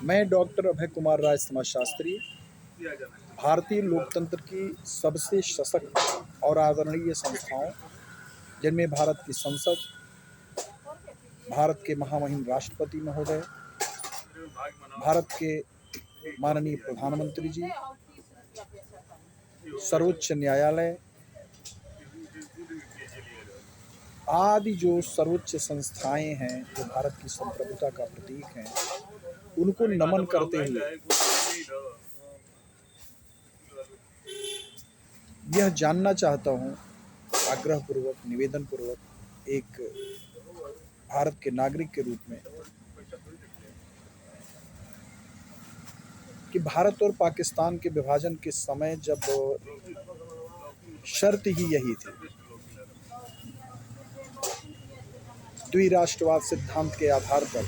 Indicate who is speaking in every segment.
Speaker 1: मैं डॉक्टर अभय कुमार राय समाजशास्त्री भारतीय लोकतंत्र की सबसे सशक्त और आदरणीय संस्थाओं जिनमें भारत की संसद, भारत के महामहिम राष्ट्रपति महोदय, भारत के माननीय प्रधानमंत्री जी, सर्वोच्च न्यायालय आदि जो सर्वोच्च संस्थाएं हैं जो भारत की संप्रभुता का प्रतीक हैं, उनको नमन करते हुए यह जानना चाहता हूं, आग्रहपूर्वक, निवेदनपूर्वक, एक भारत के नागरिक के रूप में, कि भारत और पाकिस्तान के विभाजन के समय जब शर्त ही यही थी, द्विराष्ट्रवाद सिद्धांत के आधार पर,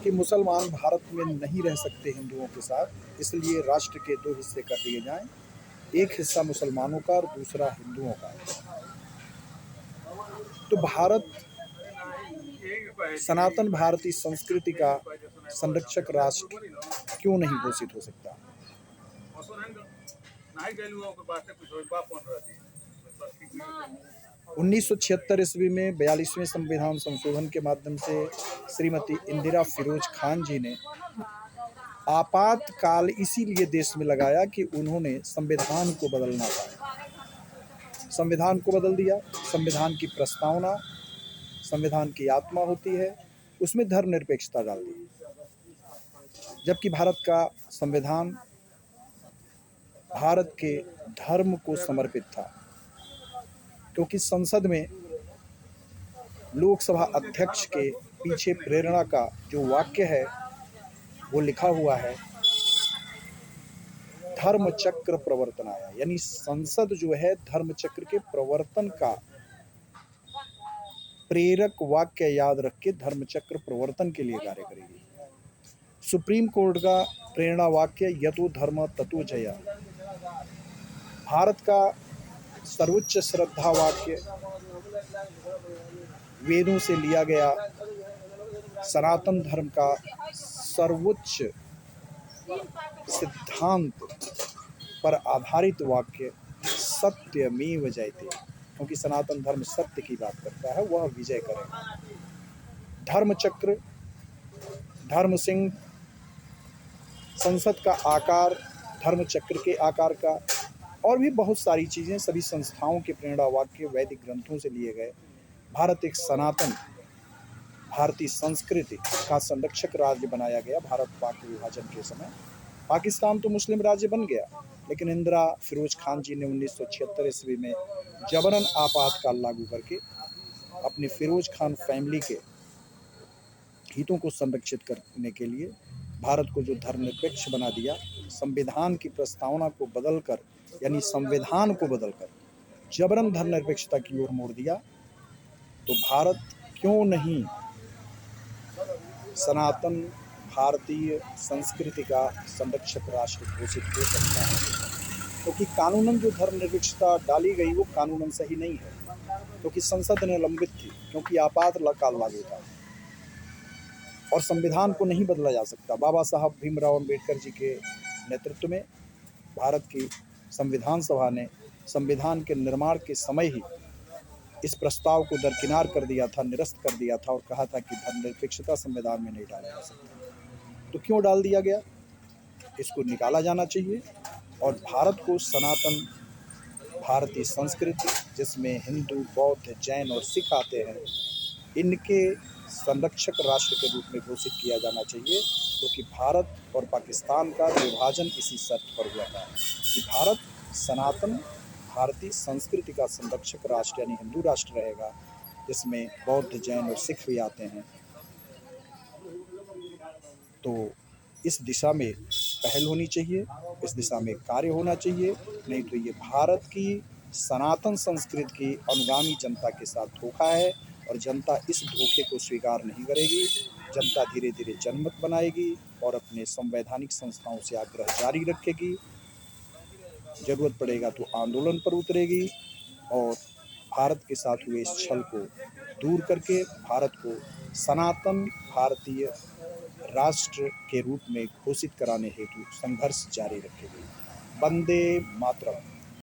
Speaker 1: कि मुसलमान भारत में नहीं रह सकते हिंदुओं के साथ, इसलिए राष्ट्र के दो हिस्से कर दिए जाएं, एक हिस्सा मुसलमानों का और दूसरा हिंदुओं का। तो भारत सनातन भारतीय संस्कृति का संरक्षक राष्ट्र क्यों नहीं घोषित हो सकता? 1976 ईस्वी में 42वें संविधान संशोधन के माध्यम से श्रीमती इंदिरा फिरोज खान जी ने आपातकाल इसीलिए देश में लगाया कि उन्होंने संविधान को बदलना था। संविधान को बदल दिया। संविधान की प्रस्तावना, संविधान की आत्मा होती है, उसमें धर्मनिरपेक्षता डाल दी, जबकि भारत का संविधान भारत के धर्म को समर्पित था, क्योंकि संसद में लोकसभा अध्यक्ष के पीछे प्रेरणा का जो वाक्य है वो लिखा हुआ है, धर्म चक्र प्रवर्तनाय, यानी संसद जो है धर्म चक्र के प्रवर्तन का प्रेरक वाक्य याद रख के धर्म चक्र प्रवर्तन के लिए कार्य करेगी। सुप्रीम कोर्ट का प्रेरणा वाक्य यतो धर्म ततो जय, भारत का सर्वोच्च श्रद्धा वाक्य वेदों से लिया गया, सनातन धर्म का सर्वोच्च सिद्धांत पर आधारित वाक्य सत्यमेव जयते, क्योंकि सनातन धर्म सत्य की बात करता है, वह विजय करेगा। धर्म चक्र, धर्म सिंह, संसद का आकार धर्म चक्र के आकार का, और भी बहुत सारी चीज़ें, सभी संस्थाओं के प्रेरणा वाक्य वैदिक ग्रंथों से लिए गए। भारत एक सनातन भारतीय संस्कृति का संरक्षक राज्य बनाया गया। भारत पाक विभाजन के समय पाकिस्तान तो मुस्लिम राज्य बन गया, लेकिन इंदिरा फिरोज खान जी ने 1976 ईस्वी में जबरन आपातकाल लागू करके अपनी फिरोज खान फैमिली के हितों को संरक्षित करने के लिए भारत को जो धर्मनिरपेक्ष बना दिया, संविधान की प्रस्तावना को बदलकर, यानी संविधान को बदलकर जबरन धर्मनिरपेक्षता की ओर मोड़ दिया, तो भारत क्यों नहीं सनातन भारतीय संस्कृति का संरक्षक राष्ट्र घोषित हो सकता है? क्योंकि कानूनन जो धर्मनिरपेक्षता डाली गई वो कानूनन सही नहीं है, क्योंकि संसद निलंबित थी, क्योंकि आपातकाल लागू था और संविधान को नहीं बदला जा सकता। बाबा साहब भीमराव अंबेडकर जी के नेतृत्व में भारत की संविधान सभा ने संविधान के निर्माण के समय ही इस प्रस्ताव को दरकिनार कर दिया था, निरस्त कर दिया था और कहा था कि धर्मनिरपेक्षता संविधान में नहीं डाला जा सकता। तो क्यों डाल दिया गया? इसको निकाला जाना चाहिए और भारत को सनातन भारतीय संस्कृति, जिसमें हिंदू, बौद्ध, जैन और सिख आते हैं, इनके संरक्षक राष्ट्र के रूप में घोषित किया जाना चाहिए, क्योंकि भारत और पाकिस्तान का विभाजन इसी शर्त पर हुआ था कि भारत सनातन भारतीय संस्कृति का संरक्षक राष्ट्र यानी हिंदू राष्ट्र रहेगा, जिसमें बौद्ध, जैन और सिख भी आते हैं। तो इस दिशा में पहल होनी चाहिए, इस दिशा में कार्य होना चाहिए, नहीं तो ये भारत की सनातन संस्कृति की अनुगामी जनता के साथ धोखा है और जनता इस धोखे को स्वीकार नहीं करेगी। जनता धीरे धीरे जनमत बनाएगी और अपने संवैधानिक संस्थाओं से आग्रह जारी रखेगी, जरूरत पड़ेगा तो आंदोलन पर उतरेगी और भारत के साथ हुए इस छल को दूर करके भारत को सनातन भारतीय राष्ट्र के रूप में घोषित कराने हेतु संघर्ष जारी रखेंगे। वंदे मातरम।